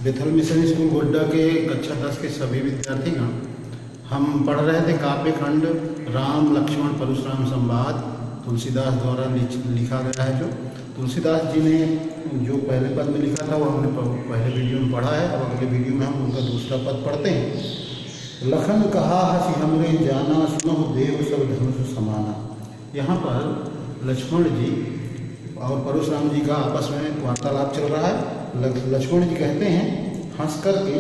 बेथल mission school Godda के कक्षा 10 के सभी विद्यार्थीगण हम पढ़ रहे थे काव्य खंड राम लक्ष्मण परशुराम संवाद तुलसीदास द्वारा लिखा गया है। जो तुलसीदास जी ने जो पहले पद में लिखा था वो हमने पहले वीडियो में पढ़ा है। अब अगले वीडियो में हम उनका दूसरा पद पढ़ते हैं। लखन कहा हसी हमरे जाना सुनो देव सब धनुष समाना। यहाँ पर लक्ष्मण जी और परशुराम जी का आपस में वार्तालाप चल रहा है। लक्ष्मण जी कहते हैं हंस करके,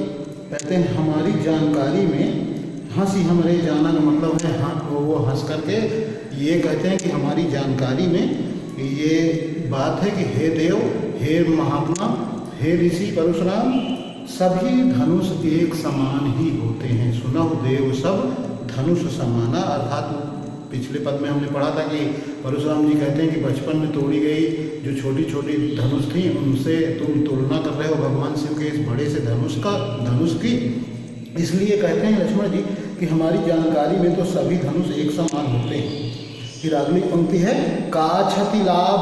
कहते हैं हमारी जानकारी में हंसी हमरे जाना का मतलब है हाँ, वो हंस करके ये कहते हैं कि हमारी जानकारी में ये बात है कि हे देव, हे महात्मा, हे ऋषि परशुराम, सभी धनुष एक समान ही होते हैं। सुनहु देव सब धनुष समाना। अर्थात पिछले पद में हमने पढ़ा था कि परशुराम जी कहते हैं कि बचपन में तोड़ी गई जो छोटी छोटी धनुष थी उनसे तुम तुलना कर रहे हो भगवान शिव के इस बड़े से धनुष की। इसलिए कहते हैं लक्ष्मण जी कि हमारी जानकारी में तो सभी धनुष एक समान होते हैं। फिर अगली पंक्ति है काछति लाभ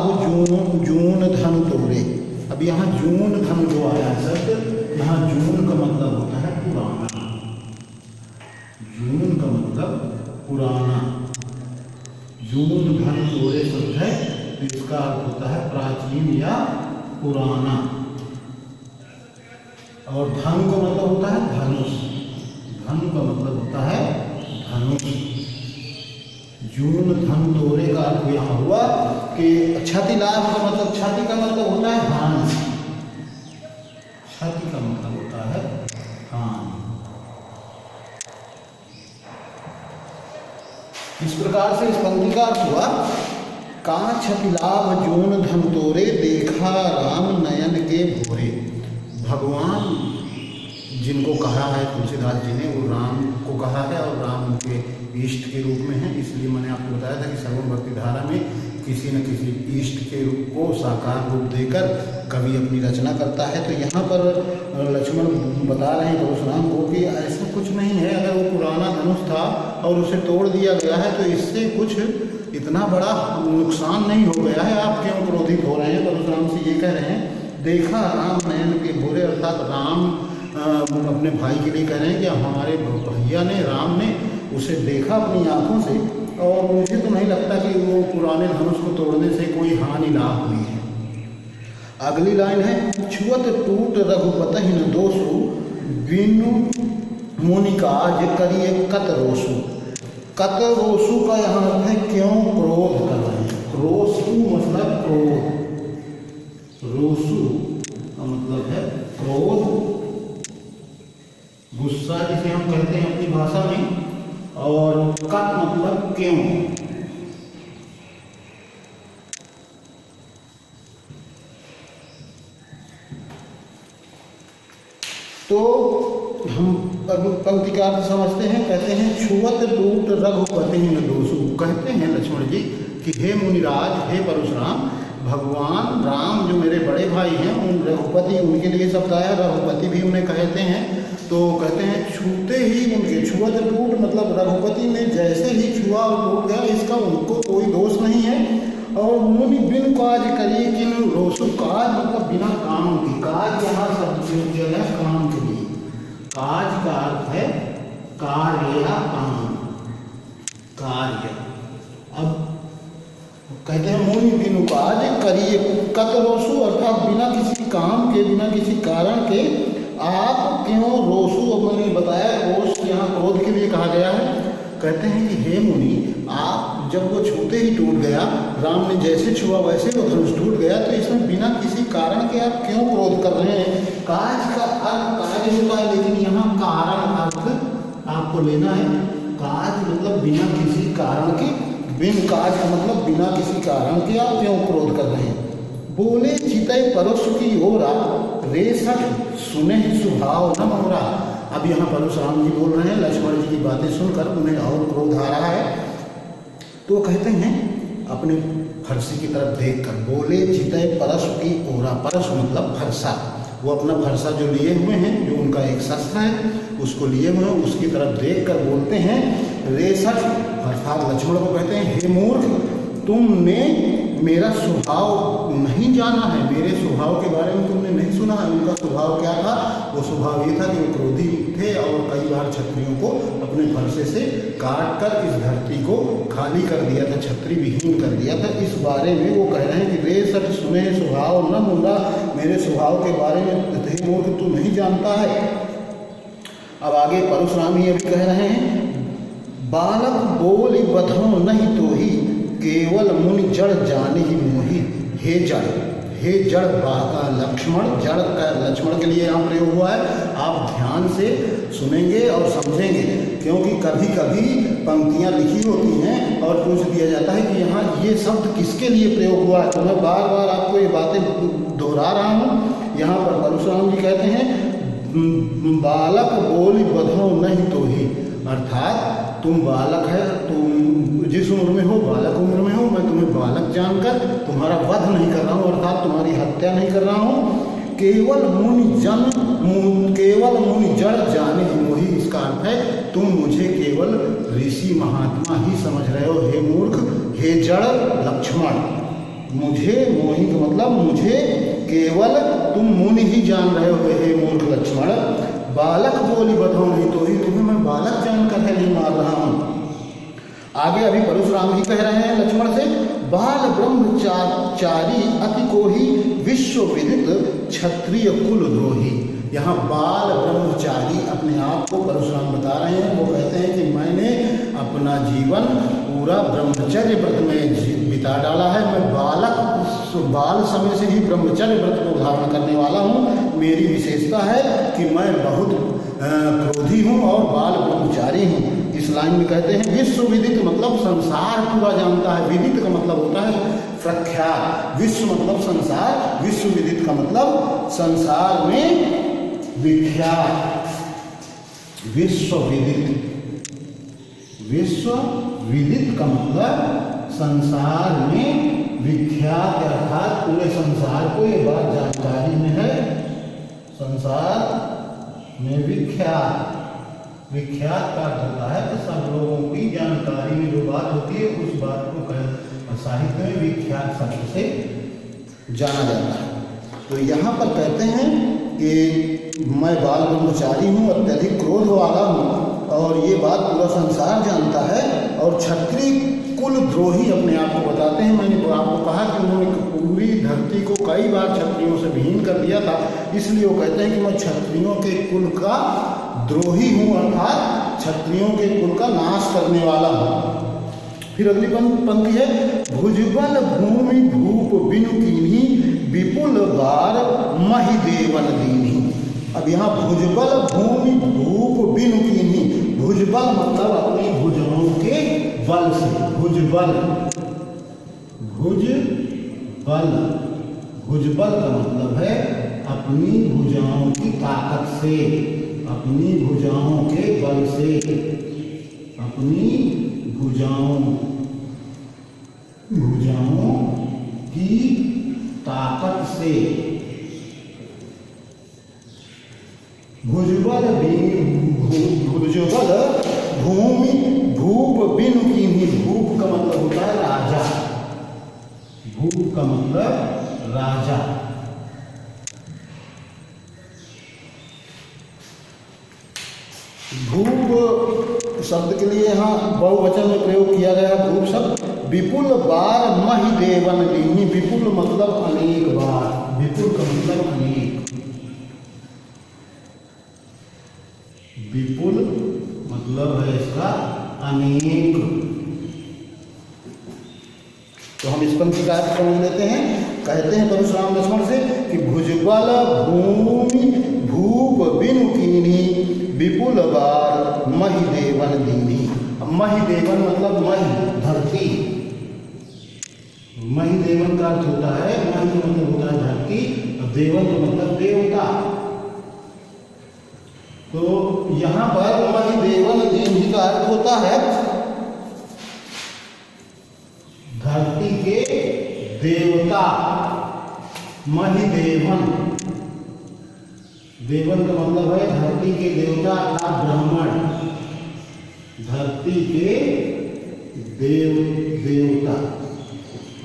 जून धनु तोरे। अब यहाँ जून धनु जो आया है शब्द, यहाँ जून का मतलब होता है पुराना। जून का मतलब पुराना। जून धन तोरे शब्द है तो इसका अर्थ होता है प्राचीन या पुराना। और धन का मतलब होता है धनुष। धन का मतलब होता है धनुष। जून धन तोरे का अर्थ यहाँ हुआ कि क्षति लाभ का मतलब, क्षति का मतलब होता है हानि। क्षति का मतलब होता है हानि। इस प्रकार से इस पंक्ति का अर्थ हुआ का क्षति लाभ जून धन तोरे देखा राम नयन के भोरे। भगवान जिनको कहा है तुलसीदास जी ने वो राम को कहा है और राम उनके इष्ट के रूप में है। इसलिए मैंने आपको बताया था कि सगुण भक्ति धारा में किसी न किसी इष्ट के रूप को साकार रूप देकर कवि अपनी रचना करता है। तो यहाँ पर लक्ष्मण बता रहे हैं परशुराम को कि ऐसा कुछ नहीं है। अगर वो पुराना धनुष था और उसे तोड़ दिया गया है तो इससे कुछ इतना बड़ा नुकसान नहीं हो गया है, आप क्यों क्रोधित हो रहे हैं। परशुराम से ये कह रहे हैं देखा राम नयन के भोरे, अर्थात राम अपने भाई के लिए कह रहे हैं कि हमारे भैया ने, राम ने उसे देखा अपनी आंखों से और मुझे तो नहीं लगता कि वो पुराने धनुष को तोड़ने से कोई हानि लाभ हुई है। अगली लाइन है छुअत टूट रघुपति न दोषु बिनु मुनि काज करिए कत रोसु। कत रोसु का यहाँ अर्थ है क्यों क्रोध कर रहे हैं। रोसु मतलब क्रोध, रोसु का मतलब है क्रोध, गुस्सा जिसे हम कहते हैं अपनी भाषा में। और कत मतलब क्यों। तो हम पंक्ति का अर्थ समझते हैं। कहते हैं छुअत टूट रघुपति न दोषु। कहते हैं लक्ष्मण जी कि हे मुनिराज, हे परशुराम, भगवान राम जो मेरे बड़े भाई हैं उन रघुपति, उनके लिए शब्द आया, रघुपति भी उन्हें कहते हैं। तो कहते हैं छूते ही उनके, छुअत टूट मतलब रघुपति ने जैसे ही छुआ और टूट गया, इसका उनको कोई दोष नहीं है। और मुनि बिन काज करिए किन रोसु। काज मतलब बिना काम की। काज यहाँ शब्द प्रयोग किया है काम के लिए। काज का अर्थ है कार्य या काम, कार्य। अब कहते हैं मुनि बिनु काज करिए कत रोसु, अर्थात बिना किसी काम के, बिना किसी कारण के आप क्यों रोसु। अब मैंने बताया रोष यहाँ क्रोध के लिए कहा गया है। कहते हैं कि हे मुनि, आप जब वो छूते ही टूट गया, राम ने जैसे छुआ वैसे वो धनुष टूट गया, तो इसमें बिना किसी कारण के आप क्यों क्रोध कर रहे हैं। काज का अर्थ कार्य होता है, लेकिन यहाँ कारण अर्थ आपको लेना है। काज मतलब बिना किसी कारण के, बिन काज का मतलब बिना किसी कारण के आप क्यों क्रोध कर रहे हैं। बोले चितय परशु की ओरा रेसठ सुने सुभाव न मोरा। अब यहाँ परशुराम जी बोल रहे हैं, लक्ष्मण जी की बातें सुनकर उन्हें और क्रोध आ रहा है। तो कहते हैं अपने फरसी की तरफ देखकर, बोले चितय परशु की ओरा। परशु मतलब फरसा। वो अपना फरसा जो लिए हुए हैं, जो उनका एक शस्त्र है उसको लिए हुए हैं, उसकी तरफ देखकर बोलते हैं रेसठ, अर्थात लक्ष्मण को कहते हैं हे मूर्ख, तुमने मेरा स्वभाव नहीं जाना है, मेरे स्वभाव के बारे में तुमने नहीं सुना है। उनका स्वभाव क्या था? वो स्वभाव ये था कि वो क्रोधी थे और कई बार क्षत्रियों को अपने फरसे से काट कर इस धरती को खाली कर दिया था, क्षत्रिय विहीन कर दिया था। इस बारे में वो कह रहे हैं कि रे सठ सुने स्वभाव न मुंडा, मेरे स्वभाव के बारे में हे मूर्ख तू नहीं जानता है। अब आगे परशुराम ही अभी कह रहे हैं, बालक बोल बधो नहीं तो ही, केवल मुनि जड़ जाने ही मोही। हे जड़, हे जड़ लक्ष्मण, जड़ का लक्ष्मण के लिए यहाँ प्रयोग हुआ है। आप ध्यान से सुनेंगे और समझेंगे, क्योंकि कभी कभी पंक्तियाँ लिखी होती हैं और पूछ दिया जाता है कि यहाँ ये शब्द किसके लिए प्रयोग हुआ है। तो मैं बार बार आपको ये बातें दोहरा रहा हूँ। यहाँ पर परशुराम जी कहते हैं, बालक बोल बधो नहीं तो ही, अर्थात तुम बालक है, तुम जिस उम्र में हो, बालक उम्र में हो, मैं तुम्हें बालक जानकर तुम्हारा वध नहीं कर रहा हूँ, अर्थात तुम्हारी हत्या नहीं कर रहा हूँ। केवल मुनि जड़ जाने ही मोही, इसका अर्थ है तुम मुझे केवल ऋषि महात्मा ही समझ रहे हो। हे मूर्ख, हे जड़ लक्ष्मण, मुझे मोही का मतलब मुझे केवल तुम मुनि ही जान रहे हो। हे मूर्ख लक्ष्मण, बालक बोली बधो नहीं तो ही, तुम्हें मैं बालक जानकर है नहीं मार रहा हूँ। आगे अभी परशुराम ही कह रहे हैं लक्ष्मण से, बाल ब्रह्मचारी अति कोही, विश्व विदित क्षत्रिय कुल द्रोही। यहाँ बाल ब्रह्मचारी अपने आप को परशुराम बता रहे हैं। वो कहते हैं कि मैंने अपना जीवन पूरा ब्रह्मचर्य व्रत में बिता डाला है। मैं बाल समय से ही ब्रह्मचर्य व्रत को धारण करने वाला हूँ। मेरी विशेषता है कि मैं बहुत क्रोधी हूँ और बाल ब्रह्मचारी हूँ। इस लाइन में कहते हैं विश्व विदित मतलब संसार पूरा जानता है। विदित का मतलब होता है प्रख्यात, विश्व मतलब संसार, विश्व विदित का मतलब संसार में विख्यात। विश्व विदित, विश्व विदित का मतलब संसार में विख्यात, अर्थात पूरे संसार को ये बात जानकारी में है। संसार में विख्यात, विख्यात का अर्थ होता है कि सब लोगों की जानकारी में जो बात होती है उस बात को साहित्य में विख्यात शब्द से जाना जाता है। तो यहाँ पर कहते हैं कि मैं बाल ब्रह्मचारी हूँ, अत्यधिक क्रोध वाला हूँ और ये बात पूरा संसार जानता है। और क्षत्रिय कुल द्रोही अपने आप को बताते हैं। मैंने आपको कहा कि उन्होंने पूरी धरती को कई बार क्षत्रियों से विहीन कर दिया था, इसलिए वो कहते हैं कि मैं क्षत्रियों के कुल का द्रोही हूँ, अर्थात क्षत्रियों के कुल का नाश करने वाला हूँ। फिर अगली पंक्ति है, भुजबल भूमि भूप बिनु कीन्ही, विपुल बार महि देवन दीन्ही। अब यहाँ भुजबल भूमि भूप बिनु कीन्ही, भुजबल मतलब अपनी भुजाओं के बल से, भुजबल, भुजबल, भुजबल का मतलब है अपनी भुजाओं की ताकत से, अपनी भुजाओं के बल से, अपनी भुजाओं की ताकत से। भुजबल भुजबल भूमि भूप बिनु कीन्ही, भूप का मतलब होता है राजा, भूप का मतलब राजा। भूप शब्द के लिए यहाँ बहुवचन में प्रयोग किया गया है भूप शब्द। विपुल बार महि देवन दीन्ही, विपुल मतलब अनेक बार, विपुल का मतलब अनेक, विपुल मतलब है इसका अनेक। तो हम इस पंक्ति का अर्थ समझ लेते हैं। कहते हैं परशुराम लक्ष्मण से कि भुजबल भूमि भूप बिनु कीन्ही, विपुल बार महि देवन दीन्ही। महि देवन मतलब महि धरती, महि देवन का अर्थ होता है, महि का मतलब होता है धरती, और देवन का मतलब देवता। तो यहाँ पर महि देवन दीन्ही का अर्थ होता है धरती के देवता। महि देवन, देवन का मतलब है धरती के देवता अर्थात ब्राह्मण, धरती के देवता।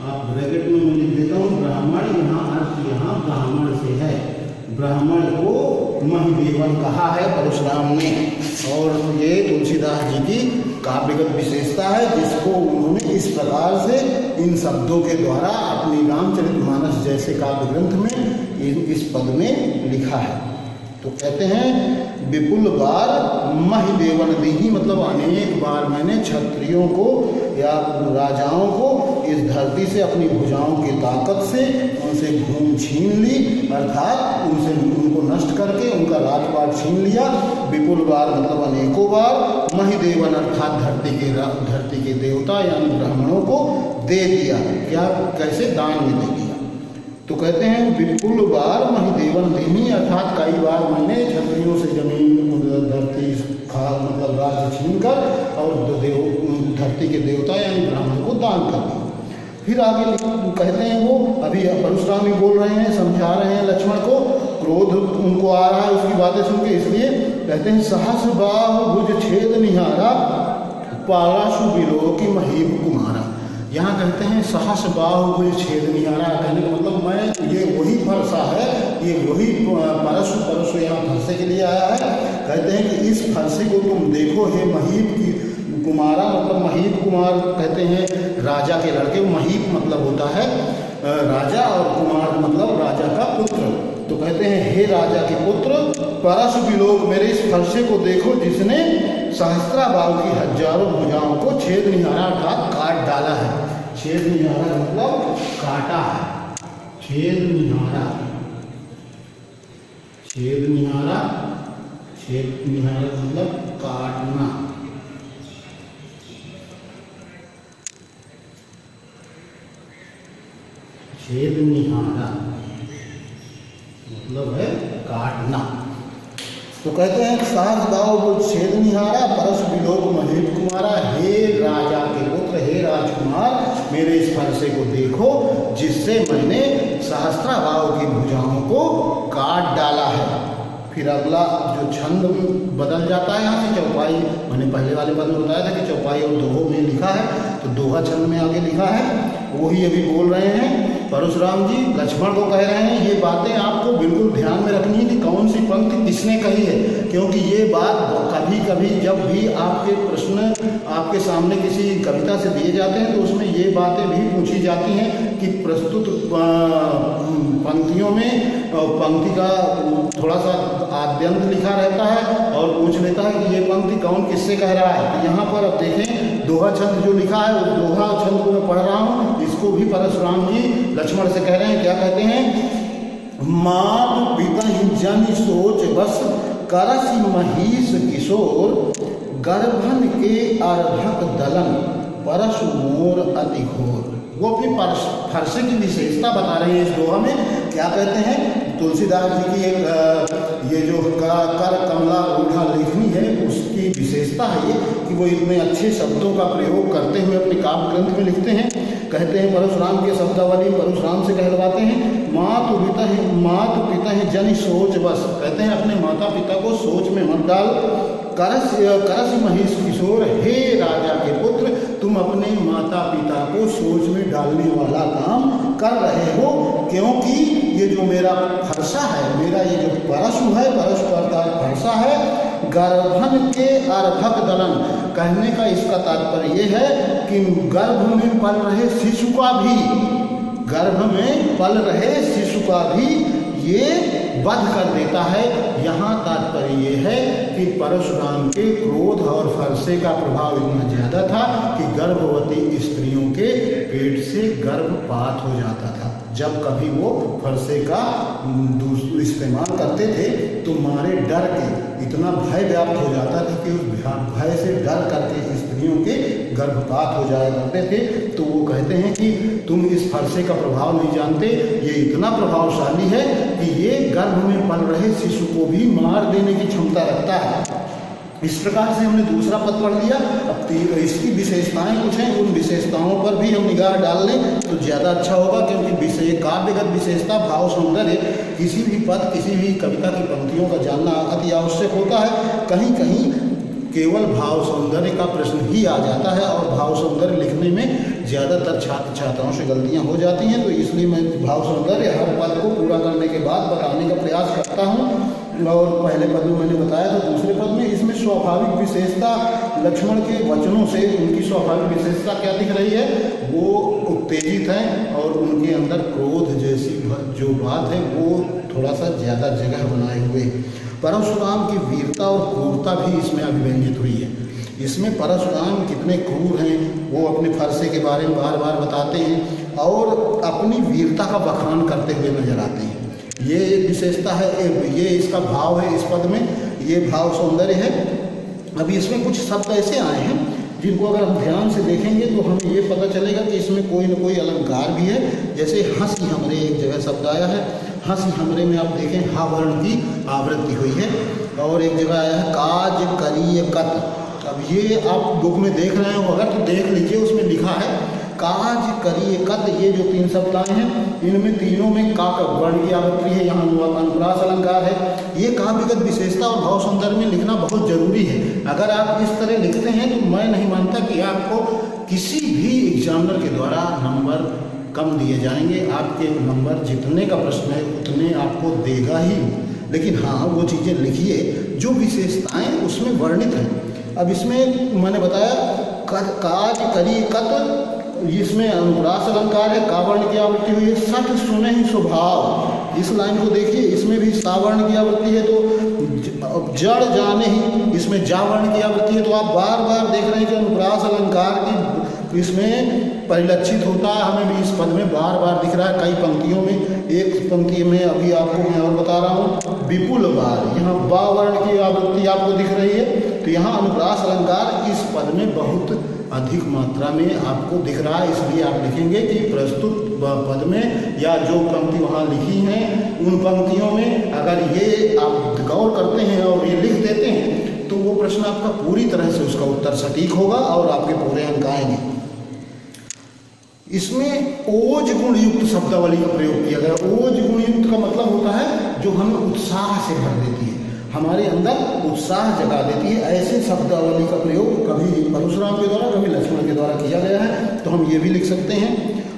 आप ब्रैकेट में मैं लिख देता हूँ ब्राह्मण, यहाँ अर्थ यहाँ ब्राह्मण से है। ब्राह्मण को महिदेवन कहा है परशुराम ने, और ये तुलसीदास जी की काव्यगत विशेषता है जिसको उन्होंने इस प्रकार से इन शब्दों के द्वारा अपनी रामचरितमानस जैसे काव्य ग्रंथ में इस पद में लिखा है। तो कहते हैं विपुल बार महिदेवन दीही, मतलब अनेक बार मैंने क्षत्रियों को या राजाओं को इस धरती से अपनी भुजाओं की ताकत से उनसे घूम छीन ली, अर्थात उनको नष्ट करके उनका राजपाट छीन लिया। विपुल बार मतलब अनेकों बार, महिदेवन अर्थात धरती के देवता यानी ब्राह्मणों को दे दिया। क्या, कैसे? दान में दे दिया। तो कहते हैं विपुल बार महिदेवन दीनी, अर्थात कई बार मैंने क्षत्रियों से जमीन धरती मतलब राज्य छीन कर और धरती के देवता यानी ब्राह्मण को दान कर दिया। फिर आगे कहते हैं, वो अभी परशुराम ही बोल रहे हैं, समझा रहे हैं लक्ष्मण को, क्रोध उनको आ रहा है उसकी बातें सुन के, इसलिए कहते हैं सहस्र बाहु भुज छेद निहारा पालाशु बिलो की महीप कुमारा। यहाँ कहते हैं सहस्र बाहु भुज छेद निहारा, कहने का मतलब मैं ये वही फरसा है, ये वही परशु यहाँ फरसे के लिए आया है। कहते हैं कि इस फरसे को तुम देखो हे महीप की कुमारा, मतलब महीप कुमार कहते हैं राजा के लड़के, महीप मतलब होता है राजा और कुमार मतलब राजा का पुत्र। तो कहते हैं हे राजा के पुत्र, परशु विलोक मेरे इस फरसे को देखो जिसने सहस्त्रा बाहु की हजारों भुजाओं को छेद निहारा अर्थात काट डाला है। छेद निहारा मतलब काटा है, छेद निहारा, छेद निहारा, छेद निहारा मतलब काटना। छेद निहारा मतलब है काटना। तो कहते हैं सात गाँव वो छेद निहारा परस विलोक महीप कुमारा, हे राजा के पुत्र, हे राजकुमार मेरे इस फरसे को देखो जिससे मैंने सहस्त्रा भाव की भुजाओं को काट डाला है। फिर अगला जो छंद बदल जाता है यहाँ से, चौपाई मैंने पहले वाले पद में बताया था कि चौपाई और दोहो में लिखा है, तो दोहा छंद में आगे लिखा है, वही अभी बोल रहे हैं। परशुराम जी लक्ष्मण को कह रहे हैं ये बातें आपको बिल्कुल ध्यान में रखनी है कि कौन सी पंक्ति किसने कही है, क्योंकि ये बात कभी कभी जब भी आपके प्रश्न आपके सामने किसी कविता से दिए जाते हैं तो उसमें ये बातें भी पूछी जाती हैं कि प्रस्तुत पंक्तियों में पंक्ति का थोड़ा सा आद्यंत लिखा रहता है और पूछ लेता है कि ये पंक्ति कौन किससे कह रहा है। तो यहाँ पर अब देखें दोहा छंद जो लिखा है उस दोहा छंद को मैं पढ़ रहा हूँ, इसको भी परशुराम जी लक्ष्मण से कह रहे हैं। क्या कहते हैं? मात पिता जन सोच बस करसी महिष किशोर, गर्भन के अर्भक दलन परशु मोर अति घोर। वो अपनी फरसे की विशेषता बता रहे हैं इस दोहा में। क्या कहते हैं? तुलसीदास जी की एक ये जो कर कमला रूढ़ा लेखनी है उसकी विशेषता है ये कि वो इतने अच्छे शब्दों का प्रयोग करते हुए अपने काव्य ग्रंथ में लिखते हैं। कहते हैं परशुराम के शब्दावली परशुराम से कहलवाते हैं, मातु पिता है जन सोच बस, कहते हैं अपने माता पिता को सोच में मत डाल। करस महिष किशोर, हे राजा के पुत्र तुम अपने माता पिता को सोच में डालने वाला काम कर रहे हो, क्योंकि ये जो मेरा फरसा है, मेरा ये जो परशु है, परशु अर्थात फरसा है, गर्भन के अर्भक दलन, कहने का इसका तात्पर्य ये है कि गर्भ में पल रहे शिशु का भी, गर्भ में पल रहे शिशु का भी ये वध कर देता है। यहाँ तात्पर्य ये है कि परशुराम के क्रोध और फरसे का प्रभाव इतना ज़्यादा था कि गर्भवती स्त्रियों के पेट से गर्भपात हो जाता था। जब कभी वो फरसे का इस्तेमाल करते थे तो मारे डर के इतना भय व्याप्त हो जाता था कि उस भय से डर करके स्त्रियों के गर्भपात हो जाया करते थे। तो वो कहते हैं कि तुम इस फरसे का प्रभाव नहीं जानते, ये इतना प्रभावशाली है कि ये गर्भ में पल रहे शिशु को भी मार देने की क्षमता रखता है। इस प्रकार से हमने दूसरा पद पढ़ लिया। अब इसकी विशेषताएं कुछ हैं, उन विशेषताओं पर भी हम निगाह डाल लें तो ज़्यादा अच्छा होगा, क्योंकि काव्यगत विशेषता भाव सौंदर्य किसी भी कविता की पंक्तियों का जानना अति आवश्यक होता है। कहीं कहीं केवल भाव सौंदर्य का प्रश्न ही आ जाता है और भाव सौंदर्य लिखने में ज़्यादातर छात्र छात्राओं से गलतियां हो जाती हैं। तो इसलिए मैं भाव सौंदर्य हर पद को पूरा करने के बाद बताने का प्रयास करता हूँ। और पहले पद में मैंने बताया था, दूसरे पद में इसमें स्वाभाविक विशेषता लक्ष्मण के वचनों से उनकी स्वाभाविक विशेषता क्या दिख रही है, वो उत्तेजित हैं और उनके अंदर क्रोध जैसी जो बात है वो थोड़ा सा ज़्यादा जगह बनाए हुए। परशुराम की वीरता और क्रूरता भी इसमें अभिव्यंजित हुई है। इसमें परशुराम कितने क्रूर हैं वो अपने फरसे के बारे में बार बार बताते हैं और अपनी वीरता का बखान करते हुए नजर आते हैं। ये एक विशेषता है, ये इसका भाव है इस पद में, ये भाव सौंदर्य है। अभी इसमें कुछ शब्द ऐसे आए हैं जिनको अगर हम ध्यान से देखेंगे तो हमें ये पता चलेगा कि इसमें कोई न कोई अलंकार भी है। जैसे हंसी हमरे एक जगह शब्द आया है, हंसी हमरे में आप देखें हा वर्ण की आवृत्ति हुई है। और एक जगह आया है काज करिए कत। अब ये आप बुक में देख रहे हो अगर तो देख लीजिए, उसमें लिखा है काज करिए कत। ये जो 3 शब्द आए हैं इनमें तीनों में का वर्ण की आवृत्ति है, यहाँ अनुप्रास अलंकार है। ये काव्यगत विशेषता और भाव सौंदर्य में लिखना बहुत जरूरी है। अगर आप इस तरह लिखते हैं तो मैं नहीं मानता कि आपको किसी भी एग्जामिनर के द्वारा नंबर कम दिए जाएंगे। आपके नंबर जितने का प्रश्न है उतने आपको देगा ही। लेकिन हाँ, वो चीज़ें लिखिए जो विशेषताएं उसमें वर्णित हैं। अब इसमें मैंने बताया काज करी कत, इसमें अनुप्रास अलंकार है, का वर्ण की आवृत्ति हुई है। सठ सुने ही स्वभाव, इस लाइन को देखिए, इसमें भी सा वर्ण की आवृत्ति है। तो जड़ जाने ही, इसमें जा वर्ण की आवृत्ति है। तो आप बार बार देख रहे हैं कि अनुप्रास अलंकार की इसमें परिलक्षित होता है। हमें भी इस पद में बार बार दिख रहा है कई पंक्तियों में। एक पंक्ति में अभी आपको मैं और बता रहा हूँ, विपुल बार, यहाँ बा वर्ण की आवृत्ति आपको दिख रही है। तो यहाँ अनुप्रास अलंकार इस पद में बहुत अधिक मात्रा में आपको दिख रहा है। इसलिए आप लिखेंगे कि प्रस्तुत पद में या जो पंक्ति वहाँ लिखी हैं उन पंक्तियों में अगर ये आप गौर करते हैं और ये लिख देते हैं तो वो प्रश्न आपका पूरी तरह से उसका उत्तर सटीक होगा और आपके पूरे अंक आएंगे। इसमें ओज गुण युक्त शब्दावली का प्रयोग किया गया। ओज गुण युक्त का मतलब होता है जो हमें उत्साह से भर देती है, हमारे अंदर उत्साह जगा देती है। ऐसे शब्दावली का प्रयोग कभी परशुराम के द्वारा कभी लक्ष्मण के द्वारा किया गया है। तो हम ये भी लिख सकते हैं।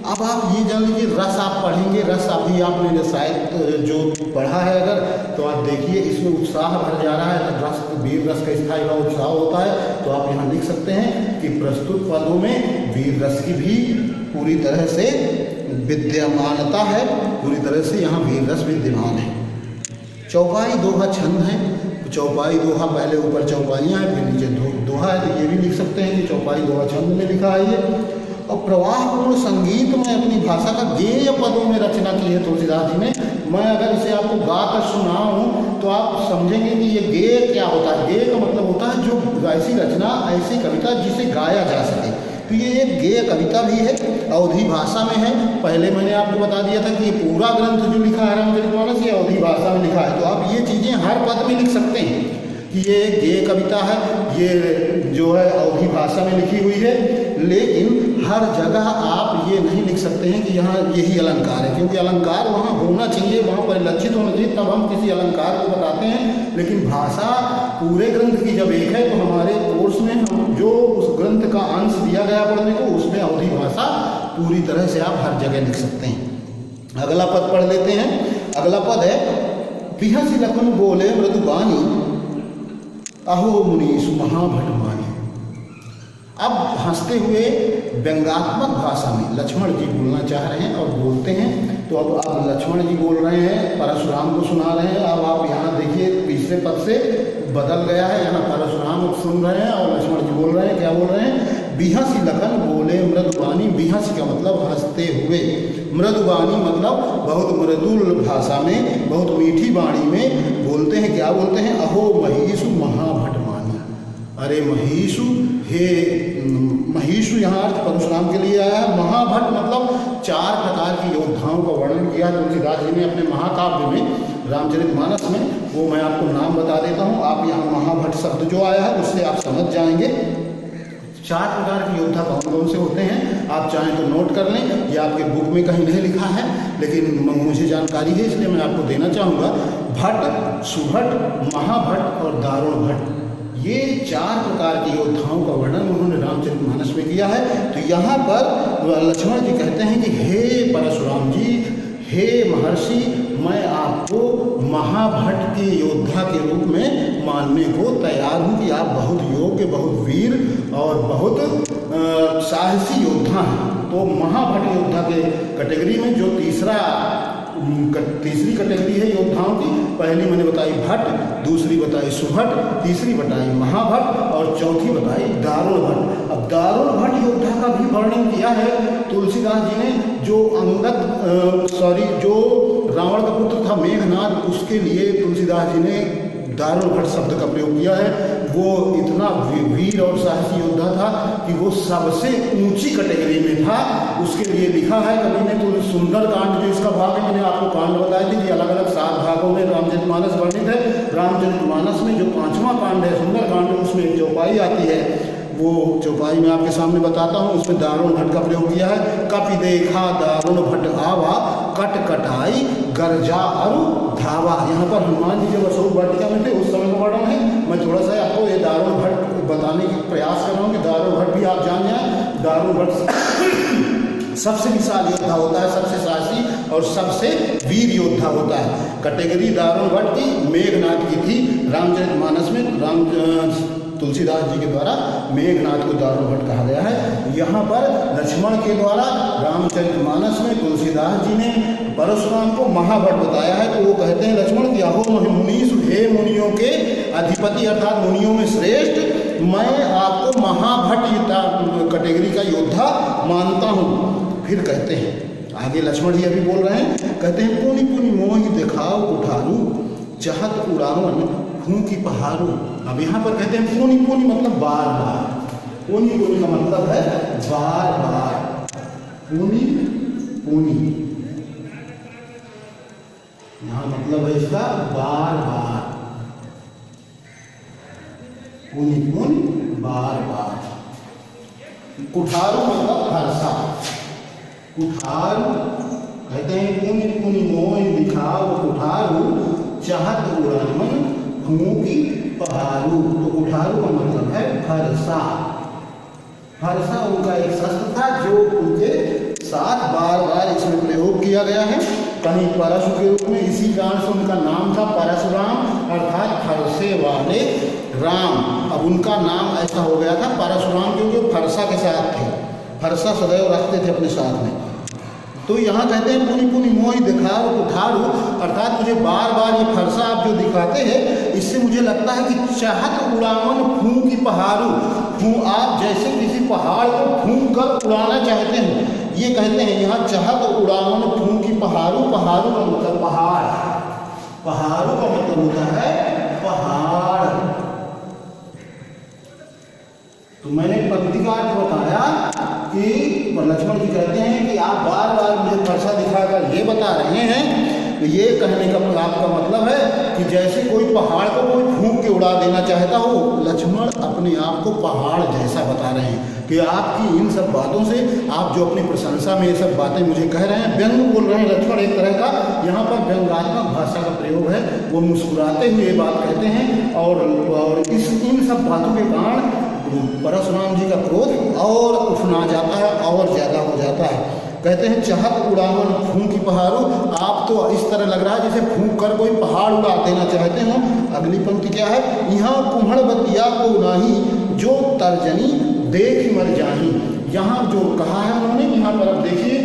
अब आप ये जान लीजिए, रस आप पढ़ेंगे, रस अभी आपने शायद जो पढ़ा है अगर तो आप देखिए इसमें उत्साह भर जा रहा है। रस, वीर रस का स्थायी भाव उत्साह होता है। तो आप यहाँ लिख सकते हैं कि प्रस्तुत पदों में वीर रस की भी पूरी तरह से विद्यमानता है, पूरी तरह से यहाँ वीर रस विद्यमान है। चौपाई दोहा छंद है। चौपाई दोहा, पहले ऊपर चौपाइयाँ हैं फिर नीचे दोहा है। तो ये भी लिख सकते हैं कि चौपाई दोहा छंद में लिखा है ये। और प्रवाहपूर्ण संगीत में अपनी भाषा का गेय पदों में रचना की है तुलसीदास जी ने। मैं अगर इसे आपको गा कर सुनाऊँ तो आप समझेंगे कि ये गेय क्या होता है। गेय का मतलब होता है जो ऐसी रचना, ऐसी कविता जिसे गाया जा सके। तो ये एक गेय कविता भी है, अवधी भाषा में है। पहले मैंने आपको बता दिया था कि ये पूरा ग्रंथ जो लिखा है रामचरितमानस ये अवधी भाषा में लिखा है। तो आप ये चीज़ें हर पद में लिख सकते हैं कि ये गेय कविता है, ये जो है अवधी भाषा में लिखी हुई है। लेकिन हर जगह आप ये नहीं लिख सकते हैं कि यहाँ यही अलंकार है, क्योंकि अलंकार वहाँ होना चाहिए, वहाँ परिलक्षित होना चाहिए, तब हम किसी अलंकार को बताते हैं। लेकिन भाषा पूरे ग्रंथ की जब एक है तो हमारे कोर्स में हम जो उस ग्रंथ का अंश दिया गया पढ़ने को उसमें अवधी भाषा पूरी तरह से आप हर जगह लिख सकते हैं। अगला पद पढ़ लेते हैं। अगला पद है बिहसि लखन बोले मृदुबानी अहो मुनीषु महाभट मानी। अब हंसते हुए व्यंग्यात्मक भाषा में लक्ष्मण जी बोलना चाह रहे हैं और बोलते हैं। तो अब लक्ष्मण जी बोल रहे हैं, परशुराम को सुना रहे हैं। अब आप यहाँ देखिए तीसरे पद से बदल गया है, यहाँ परशुराम सुन रहे हैं और लक्ष्मण जी बोल रहे हैं। क्या बोल रहे हैं? बिहसि लखन बोले मृदुबानी। बिहसि का मतलब हंसते हुए, मृदुबानी मतलब बहुत मृदुल भाषा में, बहुत मीठी वाणी में बोलते हैं। क्या बोलते हैं? अहो महिषु महाभट मानी। अरे महिषु, हे महिषु यहाँ अर्थ परशुराम के लिए आया है। महाभट मतलब 4 प्रकार की योद्धाओं का वर्णन किया तुलसीदास जी ने अपने महाकाव्य में, रामचरितमानस में। वो मैं आपको नाम बता देता हूँ, आप यहाँ महाभट शब्द जो आया है उससे आप समझ जाएंगे। 4 प्रकार के योद्धा कौन कौन से होते हैं, आप चाहें तो नोट कर लें। ये आपके बुक में कहीं नहीं लिखा है लेकिन मुझे जानकारी है इसलिए मैं आपको देना चाहूँगा। भट्ट, सुभट, महाभट्ट और दारुण भट्ट, ये 4 प्रकार के योद्धाओं का वर्णन उन्होंने रामचरितमानस में किया है। तो यहाँ पर लक्ष्मण जी कहते हैं कि हे परशुराम जी, हे महर्षि, मैं आपको महाभट्ट के योद्धा के रूप में मानने को तैयार हूँ कि आप बहुत योग्य, बहुत वीर और बहुत साहसी योद्धा हैं। तो महाभट्ट योद्धा के कैटेगरी में जो तीसरी कैटेगरी है योद्धाओं की, पहली मैंने बताई भट्ट, दूसरी बताई सुभट, तीसरी बताई महाभट्ट और चौथी बताई दारुण भट्ट। अब दारुण भट्ट योद्धा का भी वर्णन किया है तुलसीदास जी ने। जो जो रावण का पुत्र था मेघनाद, उसके लिए तुलसीदास जी ने दारुण भट्ट शब्द का प्रयोग किया है। वो इतना वीर और साहसी योद्धा था कि वो सबसे ऊंची कैटेगरी में था। उसके लिए लिखा है कवि ने, तो सुंदर कांड जो इसका भाग है, मैंने आपको कांड बताए थे कि अलग अलग 7 भागों में रामचरितमानस वर्णित है। रामचरितमानस में जो 5वां कांड है सुंदर कांड, उसमें एक चौपाई आती है। वो चौपाई मैं आपके सामने बताता हूँ। उसमें दारुण भट्ट का प्रयोग किया है। कपि देखा दारुण भट्ट आवा, कट कटाई गर्जा अरु धावा। यहाँ पर हनुमान जी जब अशोक वाटिका में थे उस समय का वर्णन है। मैं थोड़ा सा आपको ये दारुण भट्ट बताने की प्रयास कर रहा हूँ कि दारुण भट्ट भी आप जान जाएं। दारुण भट्ट सबसे विशाल योद्धा होता है, सबसे साहसी और सबसे वीर योद्धा होता है। कैटेगरी दारुण भट्ट की मेघनाद की थी। रामचरितमानस में तुलसीदास जी के द्वारा मेघनाद को दारुण भट्ट कहा गया है। यहाँ पर लक्ष्मण के द्वारा रामचरितमानस में तुलसीदास जी ने परशुराम को महाभट्ट बताया है। तो वो कहते हैं लक्ष्मण कि अहो मुनीषु, हे मुनियों के अधिपति अर्थात मुनियों में श्रेष्ठ, मैं आपको महाभट्ट कैटेगरी का योद्धा मानता हूँ। फिर कहते हैं आगे लक्ष्मण जी अभी बोल रहे हैं, कहते हैं पुनि पुनि मोहि दिखाओ कुठारू, चाहत उड़ावन हूँ की पहाड़ू। अब यहाँ पर कहते हैं पुनि पुनि मतलब बार बार। पुनि पुनि का मतलब है बार बार। पुनि पुनि यहाँ मतलब है इसका बार बार। पुनि पुनि बार बार। कुठारू मतलब हर्षा। कुठारू कहते हैं पुनि पुनि मोहि दिखाओ कुठारू, चाहत उड़ावन हूँ की पहाड़ू। तो कुठारू का मतलब है हर्षा। हर्षा उनका एक शस्त्र था जो उनके साथ बार बार इसमें प्रयोग किया गया है। कहीं परशु के रूप में, इसी कारण से उनका नाम था परशुराम अर्थात फरसे वाले राम। अब उनका नाम ऐसा हो गया था परशुराम क्योंकि फरसा के साथ थे। फरसा सदैव रखते थे अपने साथ में। तो यहाँ कहते हैं पुनि पुनि मोहि दिखाओ कुठारू अर्थात मुझे बार बार ये फरसा आप जो दिखाते हैं इससे मुझे लगता है कि चाहत उड़ावन फूं की पहाड़ू। फूं आप जैसे किसी पहाड़ को फूंक कर उड़ाना चाहते हैं, ये कहते हैं यहाँ चाहत उड़ावन फूं की पहाड़ू। पहाड़ू का मतलब पहाड़। पहाड़ू का मतलब होता है पहाड़। तो मैंने पंक्ति का अर्थ बताया कि लक्ष्मण जी कहते हैं कि आप बार बार मुझे फरसा दिखाकर ये बता रहे हैं, तो ये कहने का आपका मतलब है कि जैसे कोई पहाड़ को कोई फूंक के उड़ा देना चाहता हो। लक्ष्मण अपने आप को पहाड़ जैसा बता रहे हैं कि आपकी इन सब बातों से, आप जो अपनी प्रशंसा में ये सब बातें मुझे कह रहे हैं, व्यंग बोल रहे हैं लक्ष्मण एक तरह का। यहाँ पर व्यंगात्मक भाषा का प्रयोग है। वो मुस्कुराते हुए ये बात कहते हैं और इन सब बातों के कारण परशुराम जी का क्रोध और उफना जाता है और ज़्यादा हो जाता है। कहते हैं चाहत उड़ावन फूंक की पहाड़ू। आप तो इस तरह लग रहा है जैसे फूंक कर कोई पहाड़ उड़ा देना चाहते हो। अगली पंक्ति क्या है, यहाँ कुम्हड़ बतिया को नाही, जो तर्जनी देख मर जाही। यहाँ जो कहा है उन्होंने, यहाँ पर अब देखिए,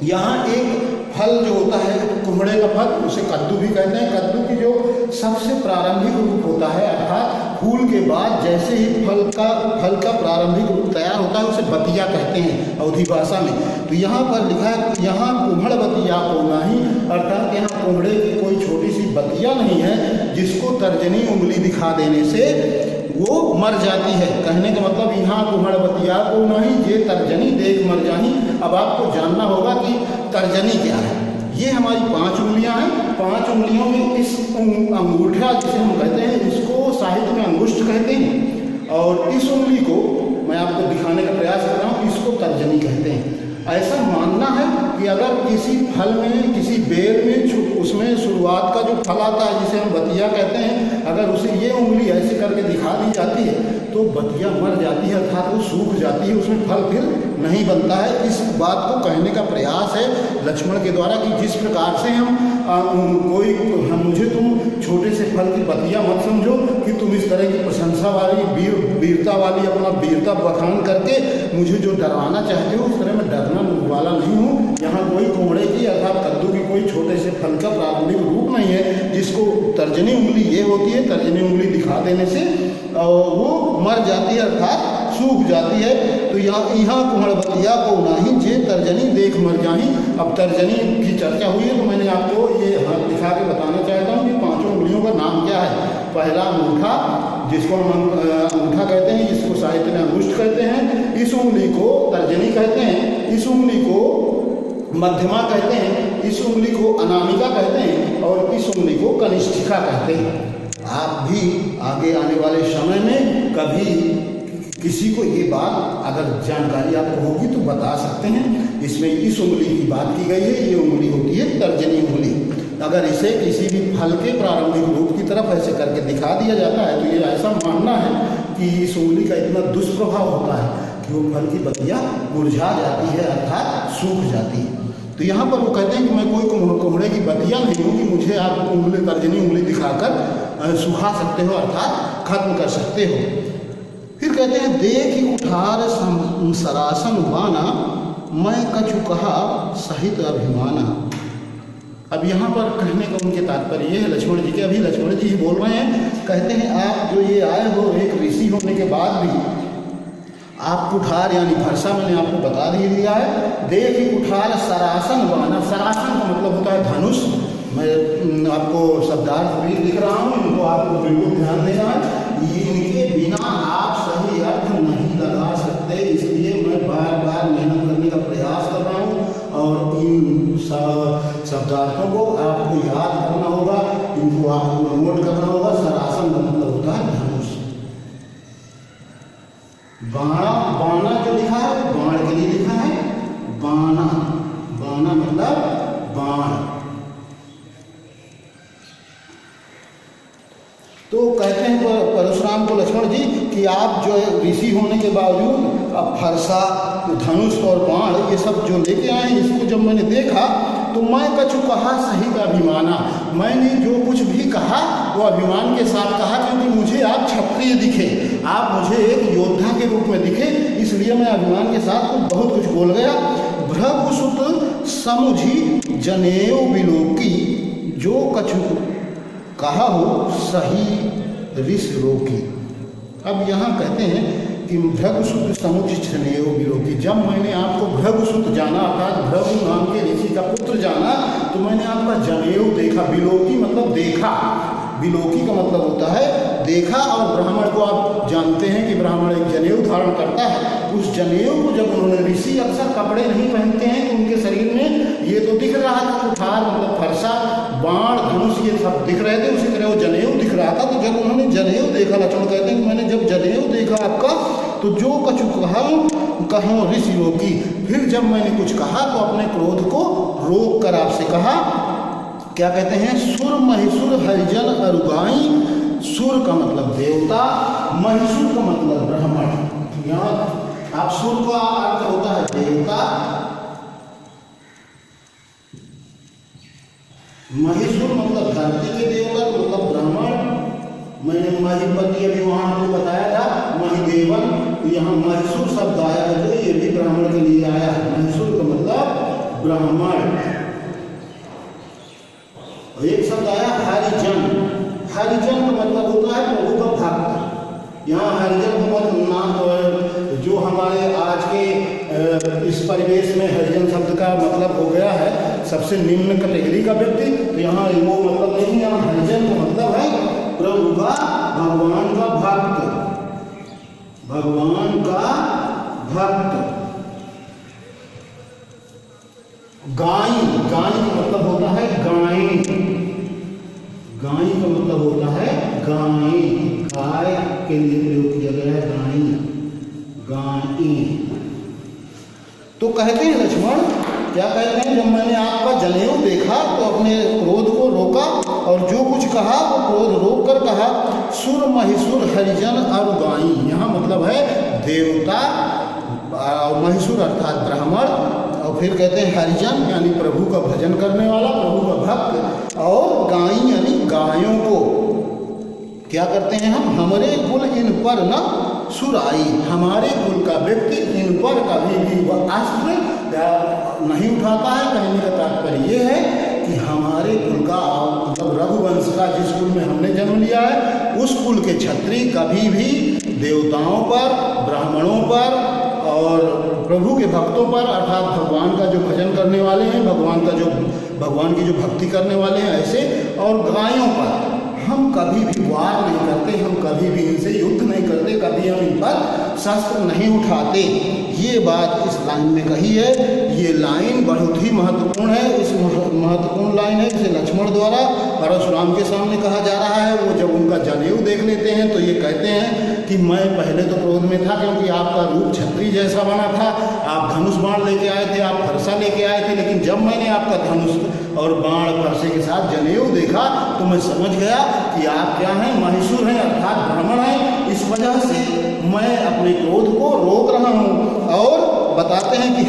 यहाँ एक फल जो होता है कुम्हड़े का फल, उसे कद्दू भी कहते हैं। कद्दू की जो सबसे प्रारंभिक रूप होता है अर्थात फूल के बाद जैसे ही फल का प्रारंभिक रूप तैयार होता है उसे बतिया कहते हैं अवधी भाषा में। तो यहाँ पर लिखा है यहाँ कुम्हड़ बतिया को नाही अर्थात यहाँ कुम्हड़े की कोई छोटी सी बतिया नहीं है जिसको तर्जनी उंगली दिखा देने से वो मर जाती है। कहने का मतलब यहाँ कुम्हड़ बतिया को नहीं, ये तर्जनी देख मर जाही। अब आपको जानना होगा कि तर्जनी क्या है। ये हमारी 5 उंगलियां हैं। 5 उंगलियों में इस अंगूठा जिसे हम कहते हैं, इसको साहित्य में अंगुष्ठ कहते हैं और इस उंगली को मैं आपको दिखाने का प्रयास कर रहा हूँ, इसको तर्जनी कहते हैं। ऐसा मानना है कि अगर किसी फल में, किसी बेर में उसमें शुरुआत का जो में फल आता है जिसे हम बतिया कहते हैं, अगर उसे ये उंगली ऐसे करके दिखा दी जाती है तो बतिया मर जाती है, अर्थात वो सूख जाती है, उसमें फल फिर नहीं बनता है। इस बात को कहने का प्रयास है लक्ष्मण के द्वारा कि जिस प्रकार से मुझे तुम छोटे से फल की बतिया मत समझो कि तुम इस तरह की प्रशंसा वाली वीरता वाली अपना वीरता बखान करके मुझे जो डरवाना चाहते हो, उस तरह मैं डरना वाला नहीं हूँ। यहाँ कोई कोहड़े की अर्थात कद्दू की कोई छोटे से फल का प्रारंभिक रूप नहीं है जिसको तर्जनी उंगली ये होती है, तर्जनी उंगली दिखा देने से वो मर जाती है अर्थात सूख जाती है। तो यहाँ कुम्हड़बतिया को नाही जे तर्जनी देख मर जाही। अब तर्जनी की चर्चा हुई है तो मैंने आपको ये हाथ दिखा के बताना चाहता हूँ कि पांचों उंगलियों का नाम क्या है। पहला अंगूठा, जिसको हम अंगूठा कहते हैं, जिसको साहित्य में अंगुष्ठ कहते हैं, इस उंगली को तर्जनी कहते हैं, इस उंगली को मध्यमा कहते हैं, इस उंगली को अनामिका कहते हैं और इस उंगली को कनिष्ठिका कहते हैं। आप भी आगे आने वाले समय में कभी किसी को ये बात अगर जानकारी आपको होगी तो बता सकते हैं। इसमें इस उंगली की बात की गई है, ये उंगली होती है तर्जनी उंगली। अगर इसे किसी भी फल के प्रारंभिक रूप की तरफ ऐसे करके दिखा दिया जाता है तो ये ऐसा मानना है कि इस उंगली का इतना दुष्प्रभाव होता है कि वो फल की बतिया मुरझा जाती है अर्थात सूख जाती है। तो यहाँ पर वो कहते हैं कि मैं कोई कोहड़े की बतिया नहीं हूँ कि मुझे आप उंगली तर्जनी उंगली दिखाकर सुखा सकते हो अर्थात खत्म कर सकते हो। फिर कहते हैं देख उठार सरासन बाना, मैं कछु कहा सहित अभिमाना। अब यहाँ पर कहने का उनके तात्पर्य ये है लक्ष्मण जी के, अभी लक्ष्मण जी ही बोल रहे हैं, कहते हैं आप जो ये आए हो एक ऋषि होने के बाद भी आप कुठार यानी फरसा मैंने आपको बता दिया है। देख कुठार सरासन बाना, सरासन का मतलब होता है धनुष। मैं आपको शब्दार्थ भी लिख रहा हूँ, इनको आपको बिल्कुल ध्यान देना है। इनके बिना आप सही अर्थ नहीं लगा सकते, इसलिए मैं बार बार मेहनत करने का प्रयास कर रहा हूँ और इन शब्दार्थों को आपको याद करना होगा, इनको आपको नोट करना होगा। सरासन का मतलब होता है धनुष। बाणा, बाणा जो लिखा है बाण के लिए लिखा है, बाणा, बाणा मतलब बाण। तो कहते हैं परशुराम को लक्ष्मण जी कि आप जो ऋषि होने के बावजूद अब फरसा, धनुष और बाण ये सब जो लेके आए हैं, इसको जब मैंने देखा तो मैं कछु कहा सही का अभिमाना। मैंने जो कुछ भी कहा वो अभिमान के साथ कहा, क्योंकि मुझे आप क्षत्रिय दिखे, आप मुझे एक योद्धा के रूप में दिखे, इसलिए मैं अभिमान के साथ बहुत कुछ बोल गया। भृगुसुत समुझी जनेऊ बिलोकी, जो कछु कहा हो सही ऋष रोकी। अब यहाँ कहते हैं कि भृगुसुत समुझ जनेऊ बिलोकी, जब मैंने आपको भृगुसुत जाना अर्थात भृगु नाम के ऋषि का पुत्र जाना तो मैंने आपका जनेऊ देखा। बिलोकी मतलब देखा, बिलोकी का मतलब होता है देखा। और ब्राह्मण को आप जानते हैं कि ब्राह्मण एक जनेऊ धारण करता है। उस जनेऊ को जब उन्होंने, ऋषि अक्सर कपड़े नहीं पहनते हैं तो उनके शरीर में ये तो दिख रहा था, कुठार मतलब फरसा, बाण, धनुष ये सब दिख रहे थे, उसी तरह वो जनेऊ दिख रहा था। तो जब उन्होंने जनेऊ देखा, लक्ष्मण कहते हैं कि मैंने जब जनेऊ देखा आपका तो जो कछु कहो ऋषि रोकी। फिर जब मैंने कुछ कहा तो अपने क्रोध को रोक कर आपसे कहा, क्या कहते हैं, सुर महिषुर हरिजन अरुगाई। सुर का मतलब देवता, महिषुर का मतलब ब्राह्मण। यहाँ आप सुर का अर्थ होता है देवता, महिषुर मतलब धरती के देवता मतलब ब्राह्मण। मैंने महिपति अभी वहाँ आपको बताया था, महिदेवन। तो यहाँ महिषुर शब्द आया है जो ये भी ब्राह्मण के लिए आया है। महिषुर का मतलब ब्राह्मण। एक शब्द आया हरिजन। हरिजन का मतलब होता है प्रभु का भक्त। यहाँ हरिजन का मतलब जो हमारे आज के इस परिवेश में हरिजन शब्द का मतलब हो गया है सबसे निम्न कैटेगरी का व्यक्ति। तो यहाँ वो मतलब नहीं, यहाँ हरिजन का मतलब है प्रभु का, भगवान का भक्त, भगवान का भक्त। गाय, गाय का मतलब होता है गाय, गाय का मतलब होता है गाय, गाय के लिए प्रयोग किया गया है गाय, गाय। तो कहते हैं लक्ष्मण, क्या कहते हैं, जब मैंने आपका जनेऊ देखा तो अपने क्रोध को रोका और जो कुछ कहा वो क्रोध रोक कर कहा। सुर महिषुर हरिजन और गाई, यहाँ मतलब है देवता और महिषुर अर्थात ब्राह्मण, और फिर कहते हैं हरिजन यानी प्रभु का भजन करने वाला, प्रभु का भक्त, और गाई यानी गायों को क्या करते हैं हम, हमारे कुल इन पर न सुराई, हमारे कुल का व्यक्ति इन पर कभी भी वह अस्त्र नहीं उठाता है। कहने का तात्पर्य ये है कि हमारे कुल का मतलब रघुवंश का जिस कुल में हमने जन्म लिया है उस कुल के क्षत्रिय कभी भी देवताओं पर, ब्राह्मणों पर और प्रभु के भक्तों पर अर्थात भगवान का जो भजन करने वाले हैं, भगवान की जो भक्ति करने वाले हैं ऐसे, और गायों पर हम कभी भी वार नहीं करते, हम कभी भी इनसे युद्ध नहीं करते, कभी हम इन पर शस्त्र नहीं उठाते। ये बात इस लाइन में कही है। ये लाइन बहुत ही महत्वपूर्ण है। इस महत्वपूर्ण लाइन है जिसे लक्ष्मण द्वारा परशुराम के सामने कहा जा रहा है। वो जब उनका जनेऊ देख लेते हैं तो ये कहते हैं कि मैं पहले तो क्रोध में था क्योंकि आपका रूप क्षत्रिय जैसा बना था, आप धनुष बाण लेके आए थे, आप फरसा लेके आए थे, लेकिन जब मैंने आपका धनुष और बाण फरसे के साथ जनेऊ देखा तो मैं समझ गया कि आप क्या हैं, महिषुर हैं अर्थात ब्राह्मण हैं। इस वजह से मैं अपने क्रोध को रोक रहा हूँ। और बताते हैं कि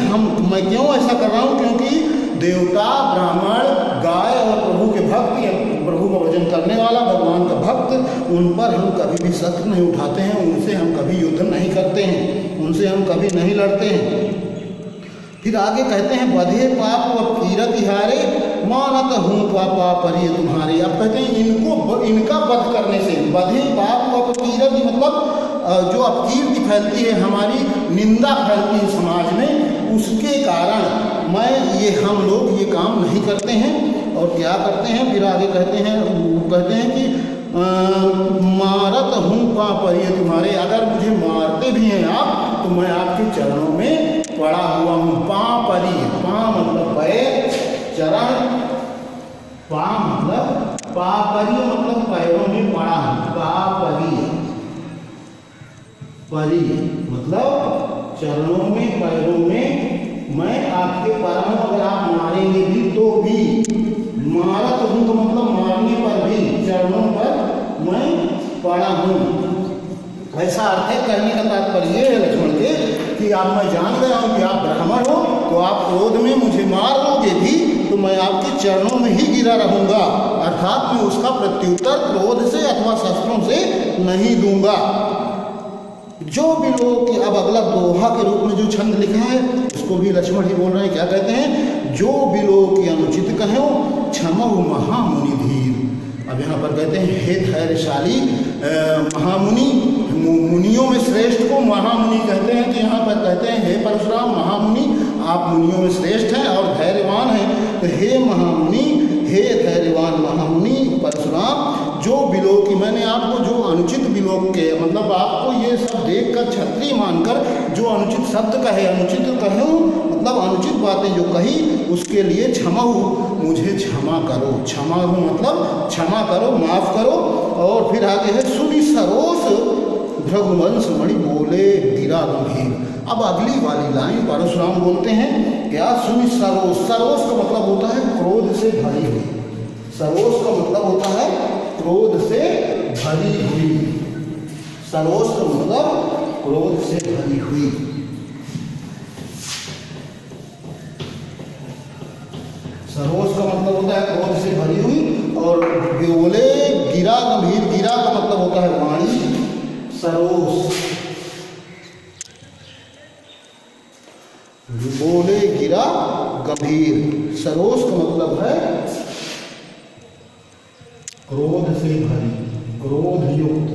मैं क्यों ऐसा कर रहा हूँ, क्योंकि देवता, ब्राह्मण, गाय और प्रभु के भक्त या प्रभु का भजन करने वाला भगवान का भक्त, उन पर हम कभी भी शस्त्र नहीं उठाते हैं, उनसे हम कभी युद्ध नहीं करते हैं, उनसे हम कभी नहीं लड़ते हैं। फिर आगे कहते हैं बधे पाप व कीरत हारे मानत हूँ पापा परिय तुम्हारे। अब कहते हैं इनका वध करने से, बधे पाप व कीरत मतलब जो अपकीर्ति फैलती है, हमारी निंदा फैलती है समाज में, उसके कारण हम लोग ये काम नहीं करते हैं। और क्या करते हैं, फिर आगे कहते हैं कि मारत हूँ पापरिय तुम्हारे, अगर मुझे मारते भी हैं आप तो मैं आपके चरणों में पड़ा हुआ हूँ। पापरिय, पा मतलब पैर, चरण, पा मतलब पापरिय मतलब पैरों में पड़ा हूँ। पापरिय, परि मतलब चरणों में, पैरों में मैं आपके पड़ा हूँ। अगर आप मारेंगे भी तो भी, मारत हूँ तो मतलब मारने पर भी, चरणों पर मैं पड़ा हूँ, ऐसा अर्थ है। कहने का तात्पर्य ये है लक्ष्मण के कि अब मैं जान गया हूँ कि आप ब्राह्मण हो, तो आप क्रोध में मुझे मार लोगे भी तो मैं आपके चरणों में ही गिरा रहूँगा, अर्थात मैं उसका प्रत्युत्तर क्रोध से अथवा शस्त्रों से नहीं दूंगा। जो भी लोग, अब अगला दोहा के रूप में जो छंद लिखा है उसको भी लक्ष्मण ही बोल रहे हैं। क्या कहते हैं, जो भी लोग की अनुचित कहो क्षमहु महामुनि धीर। अब यहाँ पर कहते हैं हे धैर्यशाली महामुनि, मुनियों में श्रेष्ठ को महामुनि कहते हैं। कि यहाँ पर कहते हैं हे परशुराम महामुनि, आप मुनियों में श्रेष्ठ हैं और धैर्यवान हैं। तो हे महामुनि, हे धैर्यवान महामुनि परशुराम, जो बिलोक, मैंने आपको जो अनुचित बिलोक के मतलब आपको ये सब देख कर क्षत्रिय मानकर जो अनुचित शब्द कहे, अनुचित कहूँ मतलब अनुचित बातें जो कही, उसके लिए क्षमाहु, मुझे क्षमा करो। क्षमा हूँ मतलब क्षमा करो, माफ करो। और फिर आगे है सुनि सरोस भृगुवंश मणि बोले गिरा गंभीर। अब अगली वाली लाइन परशुराम बोलते हैं क्या, सुनि सरोस। सरोस का मतलब होता है क्रोध से भरी हुई। सरोस का मतलब होता है क्रोध से भरी हुई। सरोस का मतलब क्रोध से भरी हुई। सरोस का मतलब होता है क्रोध से भरी हुई। और बोले गिरा गंभीर, गिरा का मतलब होता है वाणी। सरोस, बोले गिरा गंभीर। सरोस का मतलब है क्रोध से भरी, क्रोध युक्त,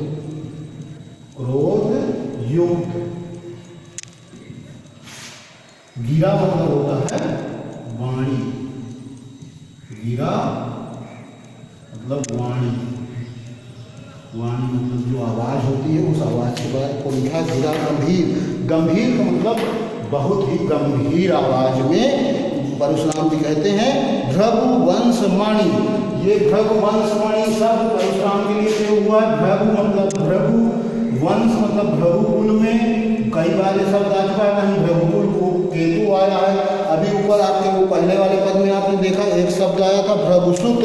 क्रोध युक्त। गिरा मतलब होता है वाणी, गिरा मतलब वाणी, वाणी मतलब जो आवाज़ होती है उस आवाज़ के बाद को लिखा गिरा गंभीर। गंभीर का मतलब बहुत ही गंभीर आवाज़ में परशुराम जी कहते हैं भृगुवंश मणि। ये भृगुवंश मणि शब्द परशुराम के लिए प्रयोग हुआ है। भृगु मतलब भृगु, वंश मतलब भृगुकुल में कई बार ये शब्द आ चुका है, कहीं भृगुकुल को केतु आया है। अभी ऊपर आपके वो पहले वाले पद में आपने देखा एक शब्द आया था भृगुसुत,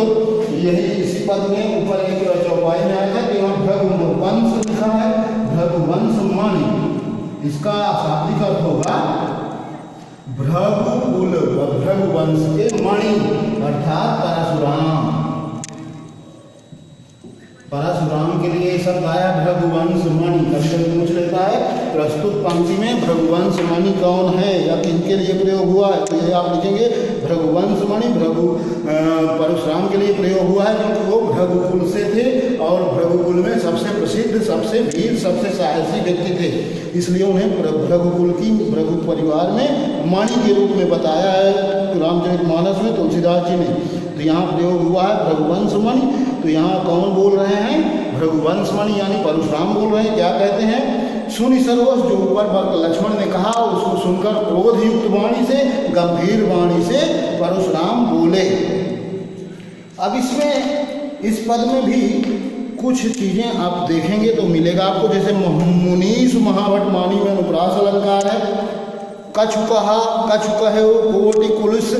यही इसी पद में ऊपर एक चौपाई में आया था कि वहाँ भृगुवंश लिखा है, भृगुवंश मणि, इसका शाब्दिक अर्थ होगा भृगुकुल, भृगुवंश के मणि अर्थात परशुराम। परशुराम के लिए शब्द आया भृगुवंश मणि। कभी कभी पूछ लेता है प्रस्तुत पंक्ति में भृगुवंश मणि कौन है या किनके लिए प्रयोग हुआ है, तो ये आप लिखेंगे भृगुवंश मणि परशुराम के लिए प्रयोग हुआ है, क्योंकि वो भृगुकुल से थे और भृगुकुल में सबसे प्रसिद्ध, सबसे वीर, सबसे साहसी व्यक्ति थे, इसलिए उन्हें भृगुकुल की भृगु परिवार में मणि के रूप में बताया है रामचरितमानस में तुलसीदास जी ने। तो यहाँ प्रयोग हुआ है भृगुवंश मणि। तो यहाँ कौन बोल रहे हैं? भृगुवंश मणि यानी परशुराम बोल रहे हैं। क्या कहते हैं? सुनि सरोज, जो ऊपर लक्ष्मण ने कहा उसको सुनकर क्रोध युक्त वाणी से, गंभीर वाणी से परशुराम बोले। अब इसमें इस पद में भी कुछ चीज़ें आप देखेंगे तो मिलेगा आपको, जैसे मुनीष महावट मानी में अनुप्रास अलंकार है, कछु कहा, कछु कहे, कोटि कुलस,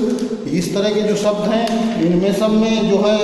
इस तरह के जो शब्द हैं इनमें सब में जो है